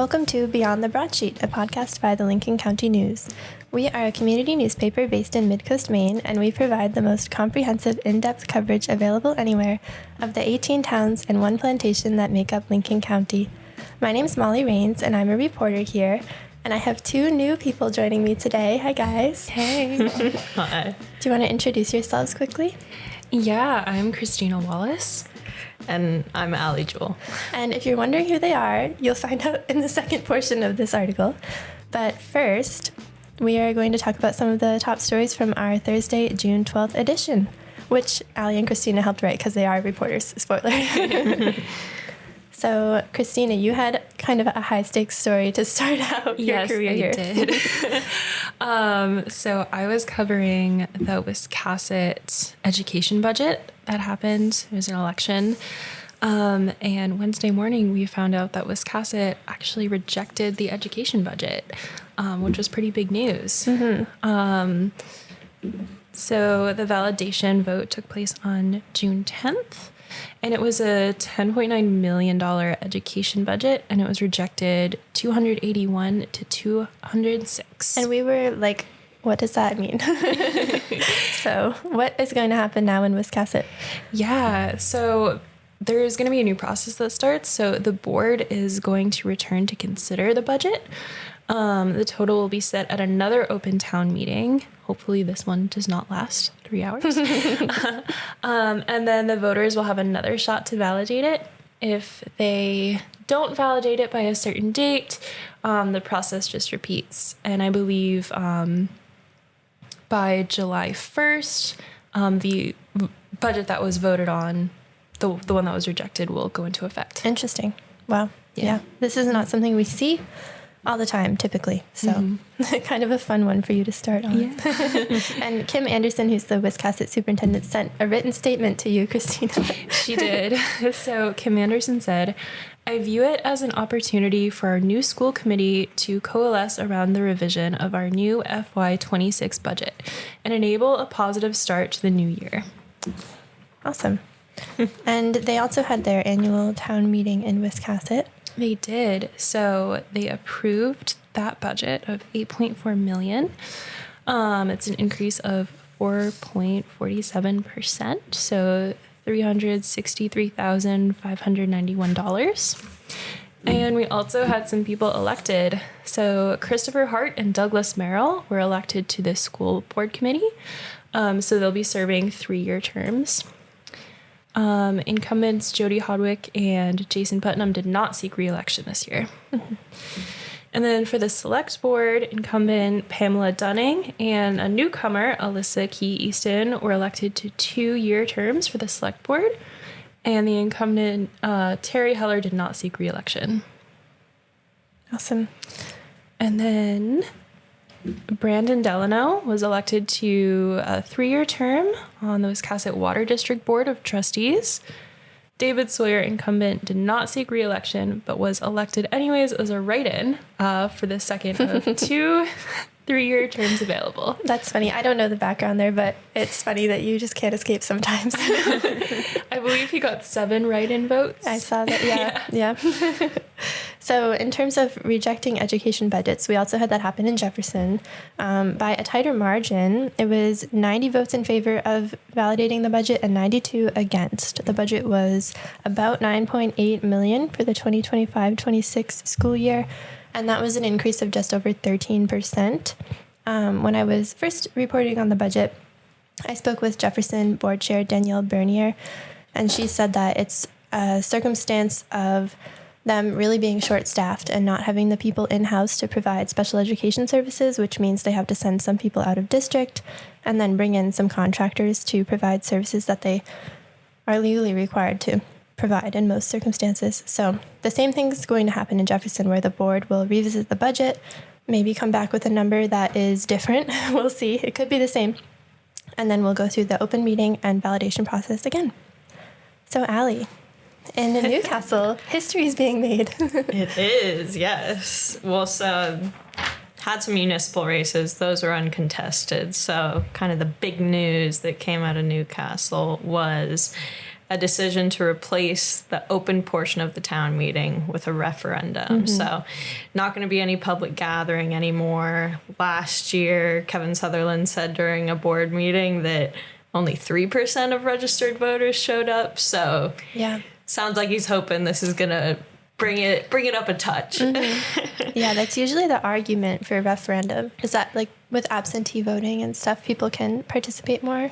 Welcome to Beyond the Broadsheet, a podcast by the Lincoln County News. We are a community newspaper based in Midcoast, Maine, and we provide the most comprehensive, in-depth coverage available anywhere of the 18 towns and one plantation that make up Lincoln County. My name's Molly Rains, and I'm a reporter here, and I have two new people joining me today. Hi, guys. Hey. Hi. Do you want to introduce yourselves quickly? Yeah, I'm Christina Wallace. And I'm Juell. And if you're wondering who they are, you'll find out in the second portion of this article. But first, we are going to talk about some of the top stories from our Thursday, June 12th edition, which Allie and Christina helped write because they are reporters. Spoiler. So, Christina, you had kind of a high-stakes story to start out your career here. Yes, I did. So I was covering the Wiscasset education budget that happened. It was an election. And Wednesday morning, we found out that Wiscasset actually rejected the education budget, which was pretty big news. Mm-hmm. So the validation vote took place on June 10th. And it was a $10.9 million education budget, and it was rejected 281 to 206. And we were like, what does that mean? So what is going to happen now in Wiscasset? Yeah, so there's going to be a new process that starts. So the board is going to return to consider the budget. The total will be set at another open town meeting. Hopefully this one does not last 3 hours. And then the voters will have another shot to validate it. If they don't validate it by a certain date, the process just repeats. And I believe by July 1st, the budget that was voted on, the one that was rejected, will go into effect. Interesting. Wow. Yeah. This is not something we see all the time, typically. So kind of a fun one for you to start on. Yeah. And Kim Anderson, who's the Wiscasset superintendent, sent a written statement to you, Christina. She did. So Kim Anderson said, "I view it as an opportunity for our new school committee to coalesce around the revision of our new FY26 budget and enable a positive start to the new year." Awesome. And they also had their annual town meeting in Wiscasset. They did. So they approved that budget of $8.4 million. It's an increase of 4.47%. So $363,591. And we also had some people elected. So Christopher Hart and Douglas Merrill were elected to the school board committee. So they'll be serving 3-year terms. Incumbents Jody Hodwick and Jason Putnam did not seek re-election this year. And then for the select board, incumbent Pamela Dunning and a newcomer, Alyssa Key Easton, were elected to 2-year terms for the select board. And the incumbent Terry Heller did not seek re-election. Awesome. And then Brandon Delano was elected to a 3-year term on the Wiscasset Water District Board of Trustees. David Sawyer, incumbent, did not seek re-election, but was elected anyways as a write-in for the second of 2 3-year terms available. That's funny. I don't know the background there, but it's funny that you just can't escape sometimes. I believe he got 7 write-in votes. I saw that, yeah. So in terms of rejecting education budgets, we also had that happen in Jefferson. By a tighter margin, it was 90 votes in favor of validating the budget and 92 against. The budget was about $9.8 million for the 2025-26 school year, and that was an increase of just over 13%. When I was first reporting on the budget, I spoke with Jefferson Board Chair Danielle Bernier, and she said that it's a circumstance of them really being short-staffed and not having the people in-house to provide special education services, which means they have to send some people out of district and then bring in some contractors to provide services that they are legally required to provide in most circumstances. So the same thing is going to happen in Jefferson, where the board will revisit the budget, maybe come back with a number that is different. We'll see. It could be the same. And then we'll go through the open meeting and validation process again. So Allie, in Newcastle, history is being made. It is, yes. Well, so had some municipal races. Those were uncontested. So kind of the big news that came out of Newcastle was a decision to replace the open portion of the town meeting with a referendum. So not going to be any public gathering anymore. Last year, Kevin Sutherland said during a board meeting that only 3% of registered voters showed up. So Yeah. sounds like he's hoping this is going to bring it up a touch. Yeah, that's usually the argument for a referendum, is that like with absentee voting and stuff, people can participate more.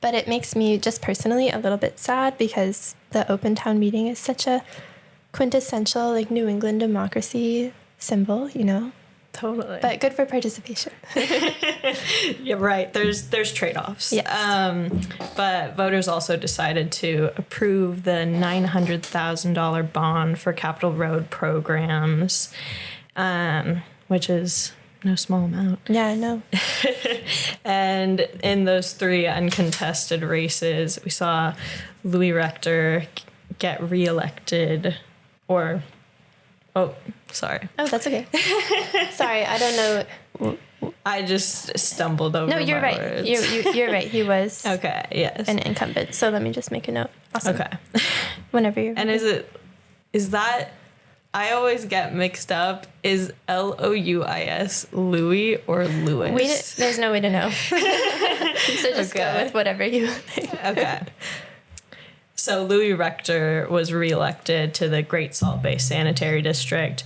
But it makes me just personally a little bit sad because the open town meeting is such a quintessential like New England democracy symbol, you know? Totally. But good for participation. Yeah, right. There's trade-offs. Yes. But voters also decided to approve the $900,000 bond for Capitol Road programs, which is no small amount. Yeah, I know. And in those 3 uncontested races, we saw Louis Rector get reelected, or, oh, sorry. Oh, that's okay. Sorry, I don't know. I just stumbled over No, you're my right. words. You're right. He was Okay, yes. an incumbent. So let me just make a note. Awesome. Okay. Whenever you're And ready. is that, I always get mixed up, is Louis Louis or Lewis? There's no way to know. So just go Okay. with whatever you think. Okay. So Louis Rector was reelected to the Great Salt Bay Sanitary District,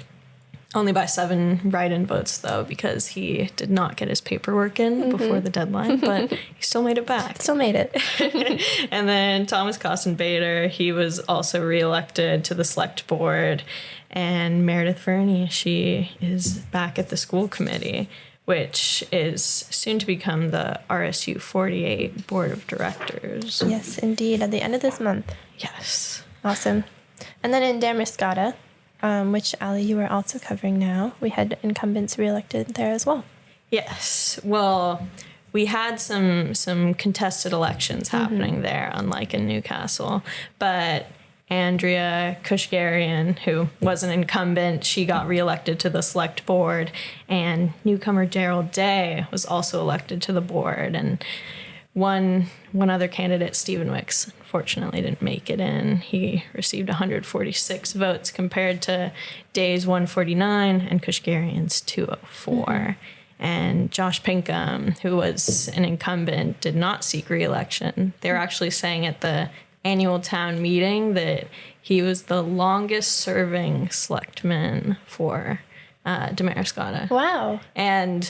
only by 7 write-in votes, though, because he did not get his paperwork in before the deadline, but he still made it back. Still made it. And then Thomas Costin Bader, he was also reelected to the select board. And Meredith Verney, she is back at the school committee, which is soon to become the RSU 48 board of directors. Yes, indeed. At the end of this month. Yes. Awesome. And then in Damariscotta, which, Ali, you are also covering now, we had incumbents reelected there as well. Yes. Well, we had some contested elections happening there, unlike in Newcastle. But Andrea Kushgarian, who was an incumbent, she got reelected to the select board, and newcomer Daryl Day was also elected to the board. And one other candidate, Stephen Wicks, unfortunately didn't make it in. He received 146 votes compared to Day's 149 and Kushgarian's 204. And Josh Pinkham, who was an incumbent, did not seek re-election. They were actually saying at the annual town meeting that he was the longest serving selectman for Damariscotta. Wow. And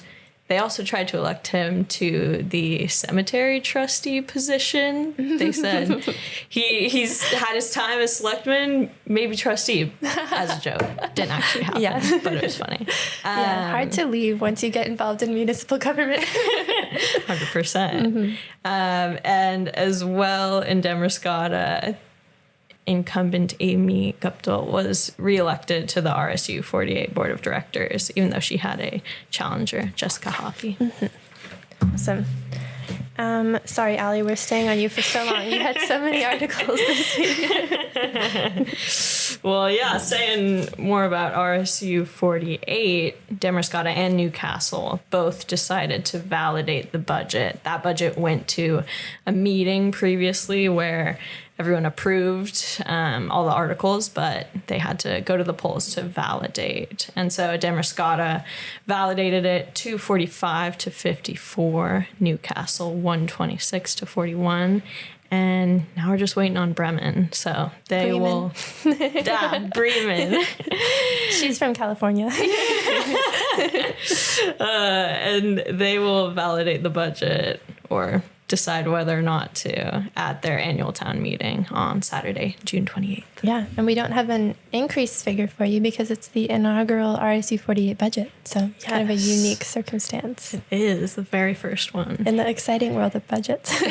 they also tried to elect him to the cemetery trustee position. They said he's had his time as selectman, maybe trustee, as a joke. Didn't actually happen, Yeah. but it was funny. Yeah, hard to leave once you get involved in municipal government. 100%. And as well in Damariscotta, incumbent Amy Guptill was reelected to the RSU 48 board of directors, even though she had a challenger, Jessica Hoppy. Awesome. Sorry, Ali, we're staying on you for so long. You had so many articles this week. Well, yeah, saying more about RSU 48, Damariscotta and Newcastle both decided to validate the budget. That budget went to a meeting previously where everyone approved all the articles, but they had to go to the polls to validate. And so Damariscotta validated it 245 to 54, Newcastle 126 to 41. And now we're just waiting on Bremen. So they Bremen. will... Bremen. She's from California. And they will validate the budget or decide whether or not to at their annual town meeting on Saturday, June 28th. Yeah, and we don't have an increase figure for you because it's the inaugural RSU 48 budget. So it's kind of a unique circumstance It is the very first one. in the exciting world of budgets.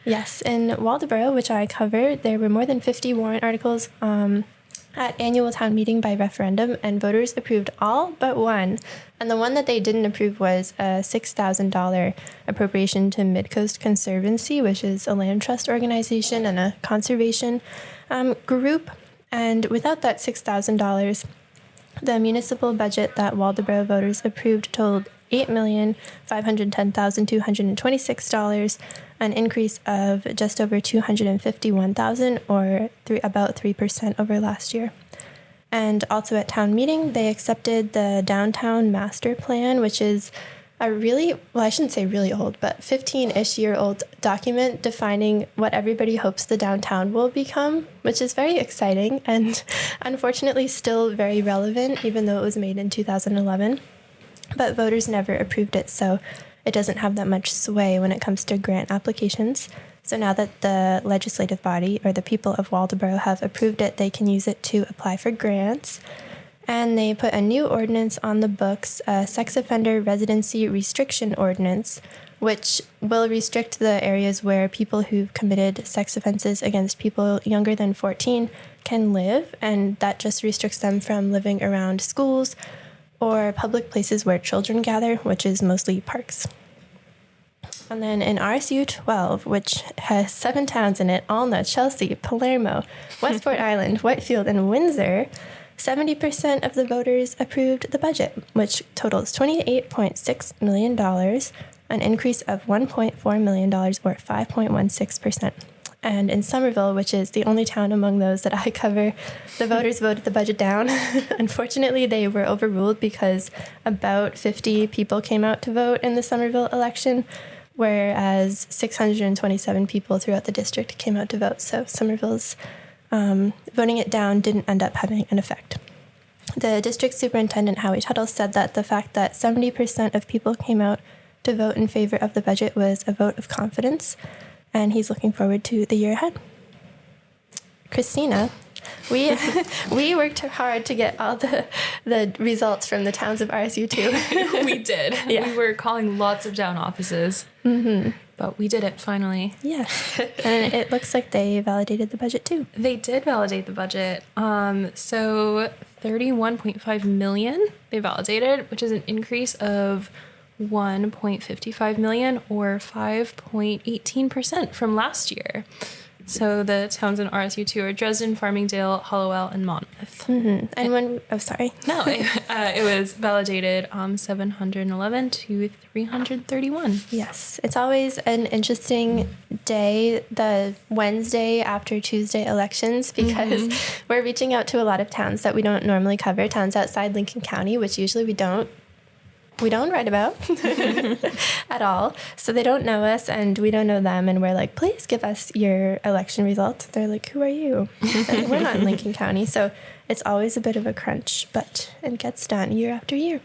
Yes, in Waldoboro, which I covered, there were more than 50 warrant articles at annual town meeting by referendum, and voters approved all but one. And the one that they didn't approve was a $6,000 appropriation to Midcoast Conservancy, which is a land trust organization and a conservation group. And without that $6,000, the municipal budget that Waldoboro voters approved totaled $8,510,226, an increase of just over 251,000 or about 3% over last year. And also at town meeting, they accepted the downtown master plan, which is a really, well, I shouldn't say really old, but 15-ish year old document defining what everybody hopes the downtown will become, which is very exciting and unfortunately still very relevant, even though it was made in 2011. But voters never approved it, so it doesn't have that much sway when it comes to grant applications. So now that the legislative body, or the people of Waldoboro, have approved it, they can use it to apply for grants. And they put a new ordinance on the books, a sex offender residency restriction ordinance, which will restrict the areas where people who've committed sex offenses against people younger than 14 can live, and that just restricts them from living around schools or public places where children gather, which is mostly parks. And then in RSU 12, which has 7 towns in it, Alna, Chelsea, Palermo, Westport Island, Whitefield, and Windsor, 70% of the voters approved the budget, which totals $28.6 million, an increase of $1.4 million or 5.16%. And in Somerville, which is the only town among those that I cover, the voters voted the budget down. Unfortunately, they were overruled because about 50 people came out to vote in the Somerville election, whereas 627 people throughout the district came out to vote. So Somerville's voting it down didn't end up having an effect. The district superintendent, Howie Tuttle, said that the fact that 70% of people came out to vote in favor of the budget was a vote of confidence, and he's looking forward to the year ahead. Christina, we worked hard to get all the results from the towns of RSU2. We did. Yeah. We were calling lots of town offices. Mm-hmm. But we did it finally. Yeah. And it looks like they validated the budget too. They did validate the budget. So $31.5 million they validated, which is an increase of $1.55 million or 5.18% from last year. So the towns in RSU2 are Dresden, Farmingdale, Hollowell, and Monmouth. Mm-hmm. And when, oh, sorry. No, it was validated 711 to 331. Yes. It's always an interesting day, the Wednesday after Tuesday elections, because we're reaching out to a lot of towns that we don't normally cover, towns outside Lincoln County, which usually we don't write about at all. So they don't know us and we don't know them. And we're like, please give us your election results. They're like, who are you? And we're not in Lincoln County. So it's always a bit of a crunch, but it gets done year after year.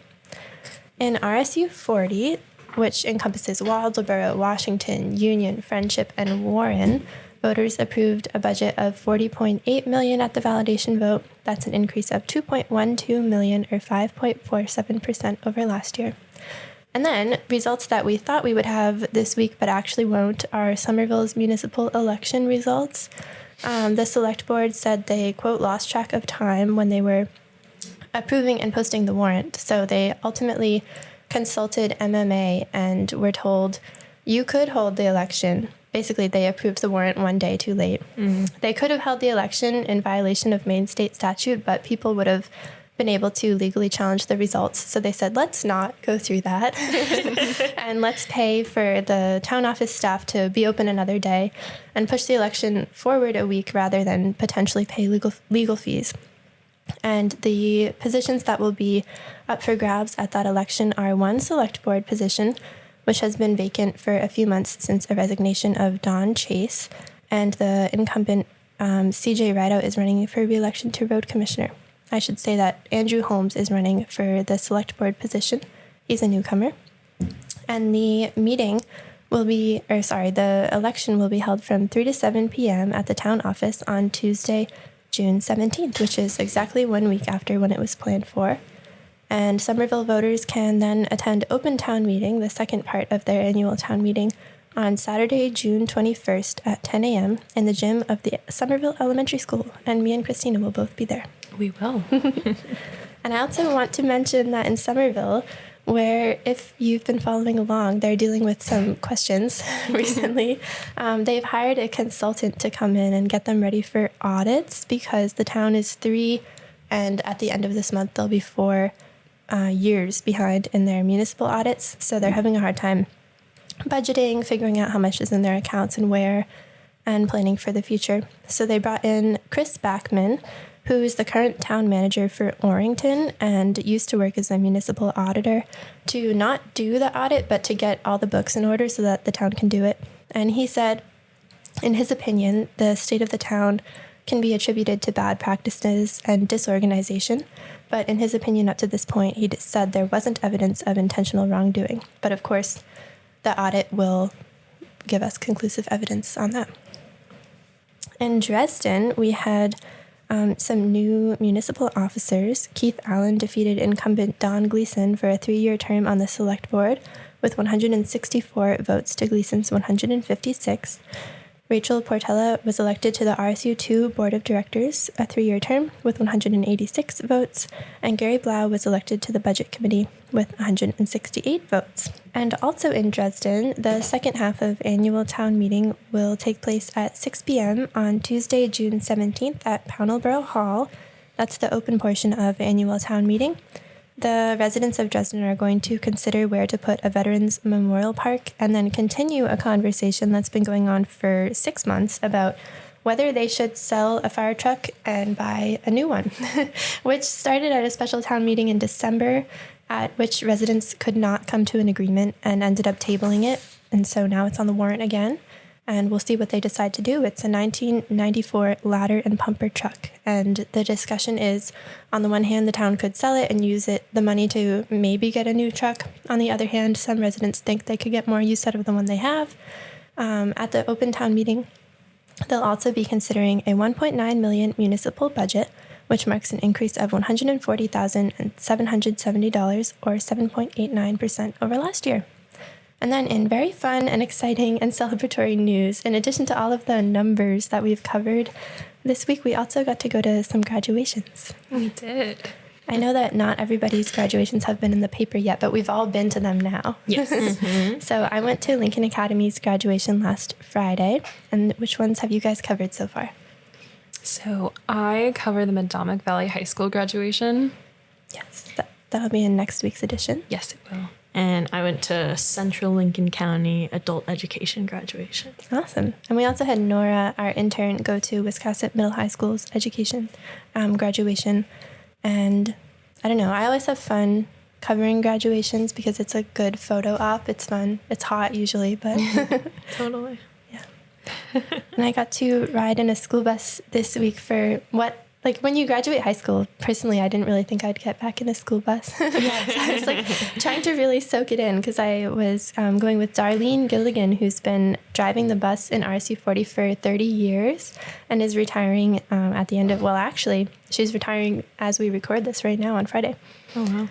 In RSU 40, which encompasses Waldoboro, Washington, Union, Friendship, and Warren, voters approved a budget of $40.8 million at the validation vote. That's an increase of $2.12 million or 5.47% over last year. And then results that we thought we would have this week but actually won't are Somerville's municipal election results. The select board said they, quote, lost track of time when they were approving and posting the warrant. So they ultimately consulted MMA and were told, you could hold the election. Basically, they approved the warrant one day too late. They could have held the election in violation of Maine state statute, but people would have been able to legally challenge the results. So they said, let's not go through that. And let's pay for the town office staff to be open another day and push the election forward a week rather than potentially pay legal fees. And the positions that will be up for grabs at that election are one select board position, which has been vacant for a few months since a resignation of Don Chase, and the incumbent CJ Rideout is running for re-election to road commissioner. I should say that Andrew Holmes is running for the select board position. He's a newcomer. And the election will be held from 3 to 7 p.m. at the town office on Tuesday, June 17th, which is exactly 1 week after when it was planned for. And Somerville voters can then attend open town meeting, the second part of their annual town meeting, on Saturday, June 21st at 10 a.m. in the gym of the Somerville Elementary School. And me and Christina will both be there. We will. And I also want to mention that in Somerville, where if you've been following along, they're dealing with some questions recently. They've hired a consultant to come in and get them ready for audits because the town is 3, and at the end of this month, they'll be 4 years behind in their municipal audits. So they're having a hard time budgeting, figuring out how much is in their accounts and where, and planning for the future. So they brought in Chris Backman, who's the current town manager for Orrington and used to work as a municipal auditor, to not do the audit, but to get all the books in order so that the town can do it. And he said, in his opinion, the state of the town can be attributed to bad practices and disorganization. But in his opinion, up to this point, he said there wasn't evidence of intentional wrongdoing. But of course, the audit will give us conclusive evidence on that. In Dresden, we had some new municipal officers. Keith Allen defeated incumbent Don Gleason for a 3-year term on the select board with 164 votes to Gleason's 156. Rachel Portella was elected to the RSU2 Board of Directors, a 3-year term, with 186 votes, and Gary Blau was elected to the Budget Committee with 168 votes. And also in Dresden, the second half of annual town meeting will take place at 6 p.m. on Tuesday, June 17th at Pownellborough Hall. That's the open portion of annual town meeting. The residents of Dresden are going to consider where to put a Veterans Memorial Park and then continue a conversation that's been going on for 6 months about whether they should sell a fire truck and buy a new one, which started at a special town meeting in December, at which residents could not come to an agreement and ended up tabling it. And so now it's on the warrant again, and we'll see what they decide to do. It's a 1994 ladder and pumper truck, and the discussion is, on the one hand, the town could sell it and use the money to maybe get a new truck. On the other hand, some residents think they could get more use out of the one they have. At the open town meeting, they'll also be considering a $1.9 million municipal budget, which marks an increase of $140,770 or 7.89% over last year. And then in very fun and exciting and celebratory news, in addition to all of the numbers that we've covered this week, we also got to go to some graduations. We did. I know that not everybody's graduations have been in the paper yet, but we've all been to them now. Yes. Mm-hmm. So I went to Lincoln Academy's graduation last Friday. And which ones have you guys covered so far? So I cover the Madomic Valley High School graduation. Yes, that'll be in next week's edition. Yes, it will. And I went to Central Lincoln County Adult Education graduation. Awesome. And we also had Nora, our intern, go to Wiscasset Middle High School's education graduation. And I don't know, I always have fun covering graduations because it's a good photo op. It's fun. It's hot usually, but Totally. And I got to ride in a school bus this week for when you graduate high school, personally, I didn't really think I'd get back in a school bus. So I was trying to really soak it in because I was going with Darlene Gilligan, who's been driving the bus in RSU 40 for 30 years and is retiring at the end of, actually, she's retiring as we record this right now on Friday. Oh, wow.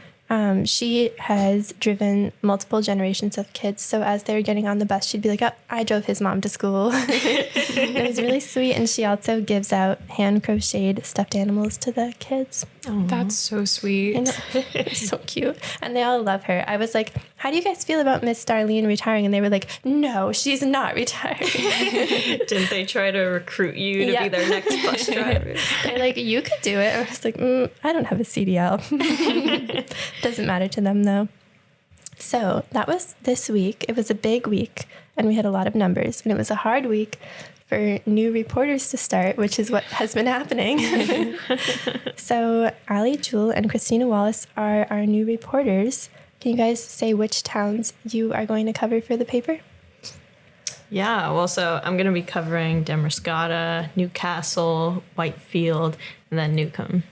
She has driven multiple generations of kids. So as they were getting on the bus, she'd be like, I drove his mom to school. It was really sweet. And she also gives out hand crocheted stuffed animals to the kids. Oh, that's so sweet. I know. It's so cute. And they all love her. I was like, how do you guys feel about Miss Darlene retiring? And they were like, no, she's not retiring. Didn't they try to recruit you to be their next bus driver? They're like, you could do it. I was like, I don't have a CDL. Doesn't matter to them, though. So that was this week. It was a big week, and we had a lot of numbers. And it was a hard week for new reporters to start, which is what has been happening. So Allie, Juell, and Christina Wallace are our new reporters. Can you guys say which towns you are going to cover for the paper? Yeah, well, so I'm going to be covering Damariscotta, Newcastle, Whitefield, and then Newcomb.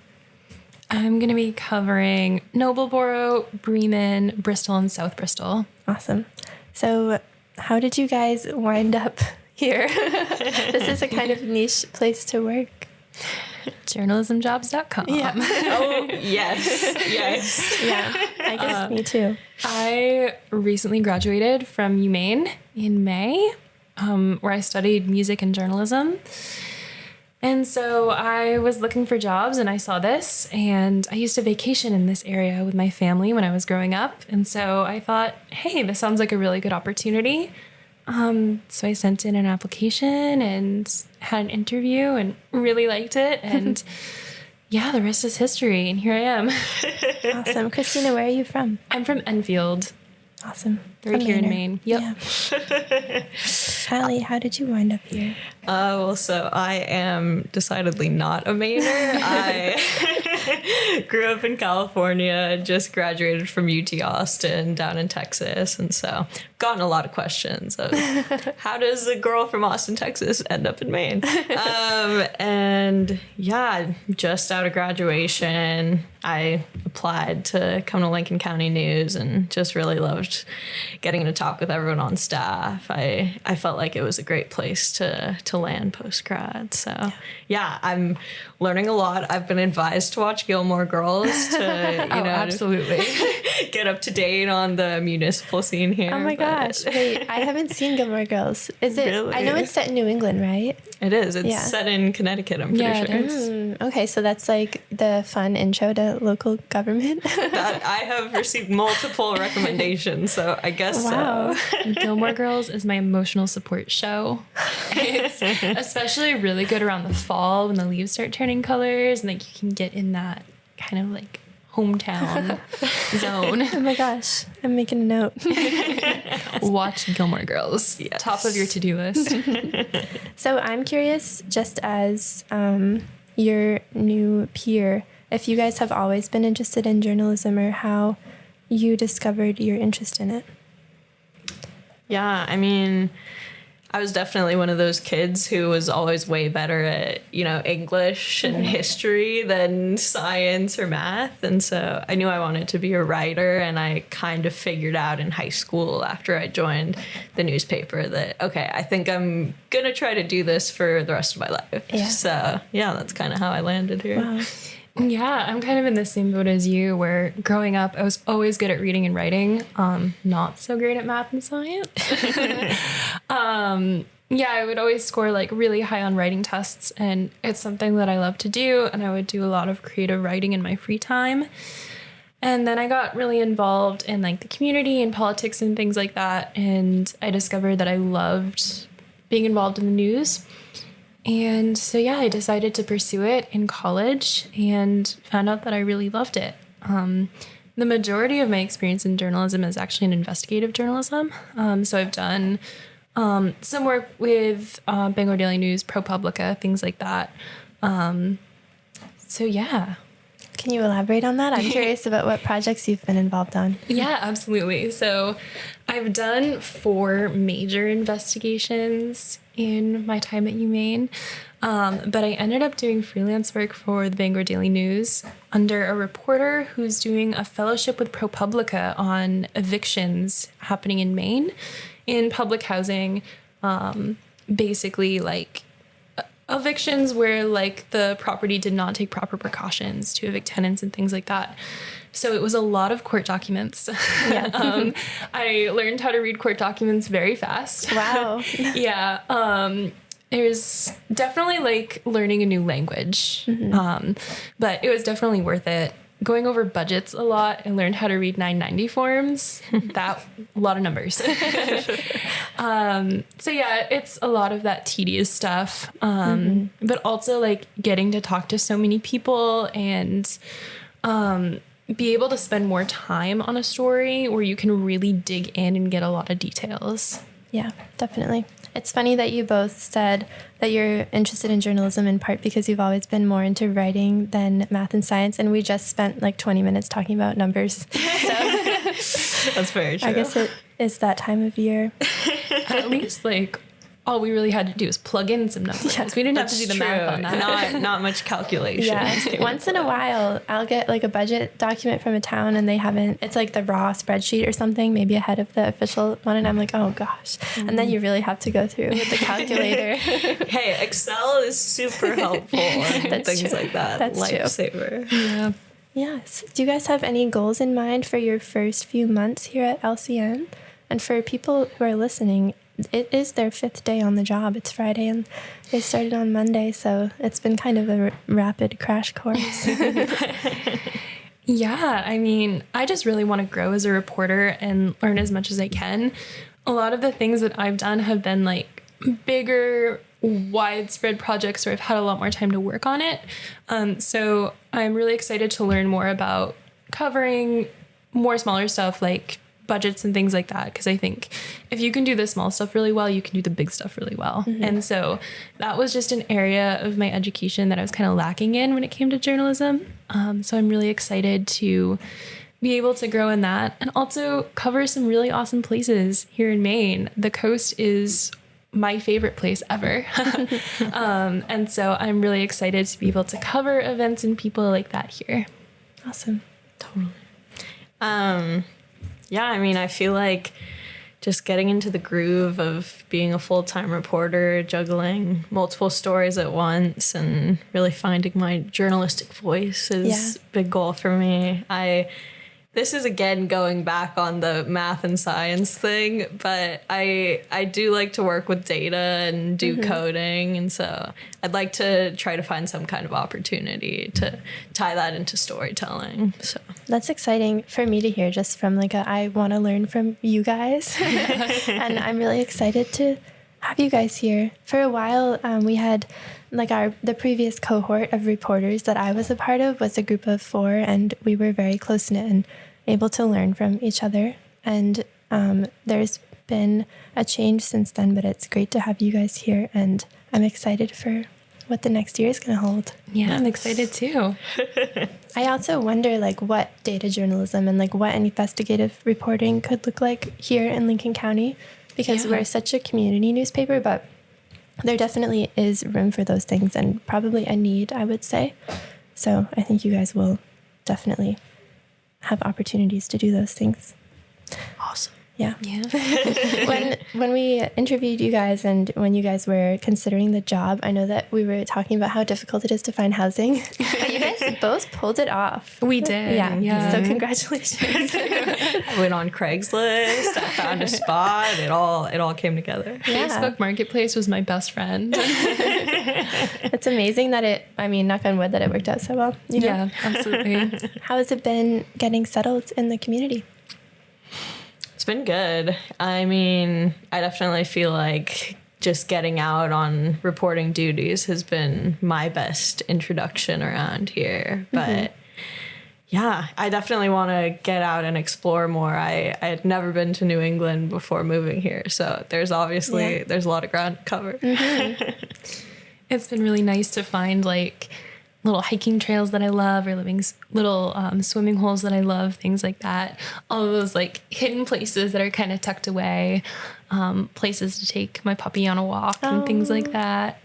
I'm going to be covering Nobleboro, Bremen, Bristol, and South Bristol. Awesome. So how did you guys wind up here? This is a kind of niche place to work. Journalismjobs.com. Yeah. Oh, yes. Yeah, I guess me too. I recently graduated from UMaine in May, where I studied music and journalism. And so I was looking for jobs and I saw this, and I used to vacation in this area with my family when I was growing up. And so I thought, hey, this sounds like a really good opportunity. So I sent in an application and had an interview and really liked it. And yeah, the rest is history. And here I am. Awesome. Christina, where are you from? I'm from Enfield. Awesome. Right here in Mainer. Maine. Yep. Yeah. Allie, how did you wind up here? Well, so I am decidedly not a Mainer. I grew up in California, just graduated from UT Austin down in Texas. And so gotten a lot of questions of how does a girl from Austin, Texas end up in Maine? And yeah, just out of graduation, I applied to come to Lincoln County News and just really loved getting to talk with everyone on staff. I felt like it was a great place to land post-grad. So yeah, I'm learning a lot. I've been advised to watch Gilmore Girls to, absolutely. get up to date on the municipal scene here. Oh my gosh. Wait, I haven't seen Gilmore Girls. Is it? Really? I know it's set in New England, right? It is. It's set in Connecticut, I'm pretty Yeah, sure. it is. Okay, so that's like the fun intro to local government. That I have received multiple recommendations, so I guess Wow. so. Gilmore Girls is my emotional support show. It's especially really good around the fall when the leaves start turning colors and like you can get in that kind of like hometown zone. Oh my gosh, I'm making a note. Watch Gilmore Girls. Yes. Top of your to-do list. So I'm curious, just as your new peer, if you guys have always been interested in journalism or how you discovered your interest in it. Yeah, I mean, I was definitely one of those kids who was always way better at, English and history than science or math. And so I knew I wanted to be a writer, and I kind of figured out in high school after I joined the newspaper that, okay, I think I'm going to try to do this for the rest of my life. Yeah. So yeah, that's kind of how I landed here. Wow. Yeah, I'm kind of in the same boat as you, where growing up, I was always good at reading and writing, not so great at math and science. Yeah, I would always score like really high on writing tests, and it's something that I love to do, and I would do a lot of creative writing in my free time. And then I got really involved in like the community and politics and things like that, and I discovered that I loved being involved in the news. And so, yeah, I decided to pursue it in college and found out that I really loved it. The majority of my experience in journalism is actually in investigative journalism. So I've done some work with Bangor Daily News, ProPublica, things like that. So, yeah. Can you elaborate on that? I'm curious about what projects you've been involved on. Yeah, absolutely. So I've done 4 major investigations in my time at UMaine, but I ended up doing freelance work for the Bangor Daily News under a reporter who's doing a fellowship with ProPublica on evictions happening in Maine in public housing, basically like evictions where like the property did not take proper precautions to evict tenants and things like that. So it was a lot of court documents. Yeah. I learned how to read court documents very fast. Wow. Yeah. It was definitely like learning a new language. But it was definitely worth it. Going over budgets a lot, I learned how to read 990 forms. That a lot of numbers. So yeah, it's a lot of that tedious stuff. But also like getting to talk to so many people and be able to spend more time on a story where you can really dig in and get a lot of details. Yeah, definitely. It's funny that you both said that you're interested in journalism in part because you've always been more into writing than math and science, and we just spent like 20 minutes talking about numbers. So That's very true. I guess it is that time of year. At least like all we really had to do was plug in some numbers. Yeah, We didn't have to do the math on that. Not much calculation. Yeah. Once in a while, I'll get like a budget document from a town and they haven't, it's like the raw spreadsheet or something, maybe ahead of the official one. And I'm like, oh gosh. And then you really have to go through with the calculator. Hey, Excel is super helpful and That's things true. like that. That's true. Lifesaver. Yeah. Yes. Do you guys have any goals in mind for your first few months here at LCN? And for people who are listening, it is their 5th day on the job. It's Friday and they started on Monday, so it's been kind of a rapid crash course. Yeah, I mean, I just really want to grow as a reporter and learn as much as I can. A lot of the things that I've done have been like bigger, widespread projects where I've had a lot more time to work on it. So I'm really excited to learn more about covering more smaller stuff like budgets and things like that, because I think if you can do the small stuff really well, you can do the big stuff really well. And so that was just an area of my education that I was kind of lacking in when it came to journalism. So I'm really excited to be able to grow in that and also cover some really awesome places here in Maine. The coast is my favorite place ever. And so I'm really excited to be able to cover events and people like that here. Awesome. Totally. Yeah, I mean, I feel like just getting into the groove of being a full-time reporter, juggling multiple stories at once, and really finding my journalistic voice is a big goal for me. This is, again, going back on the math and science thing, but I do like to work with data and do coding, and so I'd like to try to find some kind of opportunity to tie that into storytelling. So that's exciting for me to hear, just from like I want to learn from you guys. And I'm really excited to have you guys here. For a while, we had like the previous cohort of reporters that I was a part of was a group of 4, and we were very close-knit and able to learn from each other. And there's been a change since then, but it's great to have you guys here, and I'm excited for what the next year is going to hold. Yeah, I'm excited too. I also wonder like what data journalism and like what investigative reporting could look like here in Lincoln County, because we're such a community newspaper, but there definitely is room for those things and probably a need, I would say. So I think you guys will definitely have opportunities to do those things. awesome. Yeah. Yeah. When we interviewed you guys and when you guys were considering the job, I know that we were talking about how difficult it is to find housing. But you guys both pulled it off. We did. Yeah. So congratulations. I went on Craigslist. I found a spot. It all came together. Yeah. Facebook Marketplace was my best friend. It's amazing that knock on wood, that it worked out so well. You know? Yeah, absolutely. How has it been getting settled in the community? It's been good. I mean, I definitely feel like just getting out on reporting duties has been my best introduction around here. But yeah, I definitely want to get out and explore more. I had never been to New England before moving here, so there's a lot of ground to cover. It's been really nice to find like little hiking trails that I love, or little swimming holes that I love, things like that. All of those like hidden places that are kind of tucked away, places to take my puppy on a walk and things like that.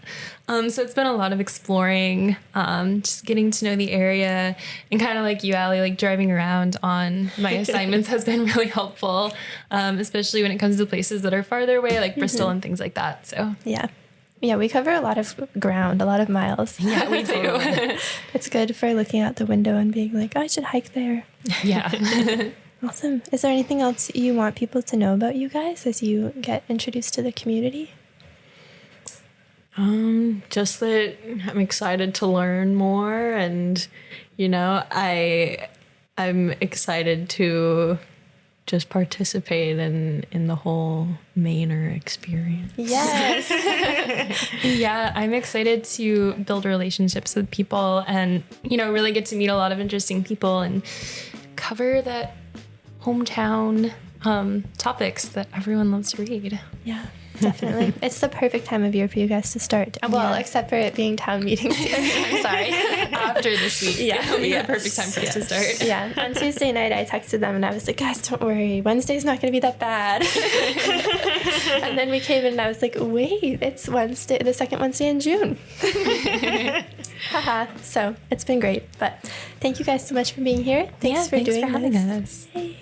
So it's been a lot of exploring, just getting to know the area, and kind of like you, Allie, like driving around on my assignments has been really helpful, especially when it comes to places that are farther away, like Bristol and things like that. So Yeah, we cover a lot of ground, a lot of miles. yeah, we do. It's good for looking out the window and being like, I should hike there. Yeah. Awesome. Is there anything else you want people to know about you guys as you get introduced to the community? Just that I'm excited to learn more, and I'm excited to just participate in the whole Mainer experience. Yes. Yeah, I'm excited to build relationships with people and, really get to meet a lot of interesting people and cover that hometown topics that everyone loves to read. Yeah, definitely. It's the perfect time of year for you guys to start. Well, except for it being town meetings. I'm sorry. After this week, it'll be the perfect time for us to start. Yeah, on Tuesday night, I texted them and I was like, guys, don't worry. Wednesday's not going to be that bad. And then we came in and I was like, wait, it's Wednesday, the second Wednesday in June. Haha. So it's been great. But thank you guys so much for being here. Thanks for having us. Yay.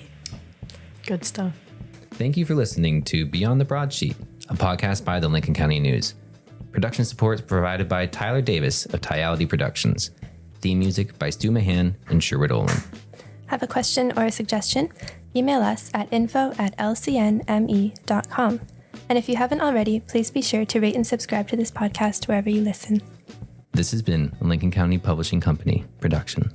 Good stuff. Thank you for listening to Beyond the Broadsheet, a podcast by the Lincoln County News. Production support is provided by Tyler Davis of Tyality Productions. Theme music by Stu Mahan and Sherwood Olin. Have a question or a suggestion? Email us at info@lcnme.com. And if you haven't already, please be sure to rate and subscribe to this podcast wherever you listen. This has been a Lincoln County Publishing Company production.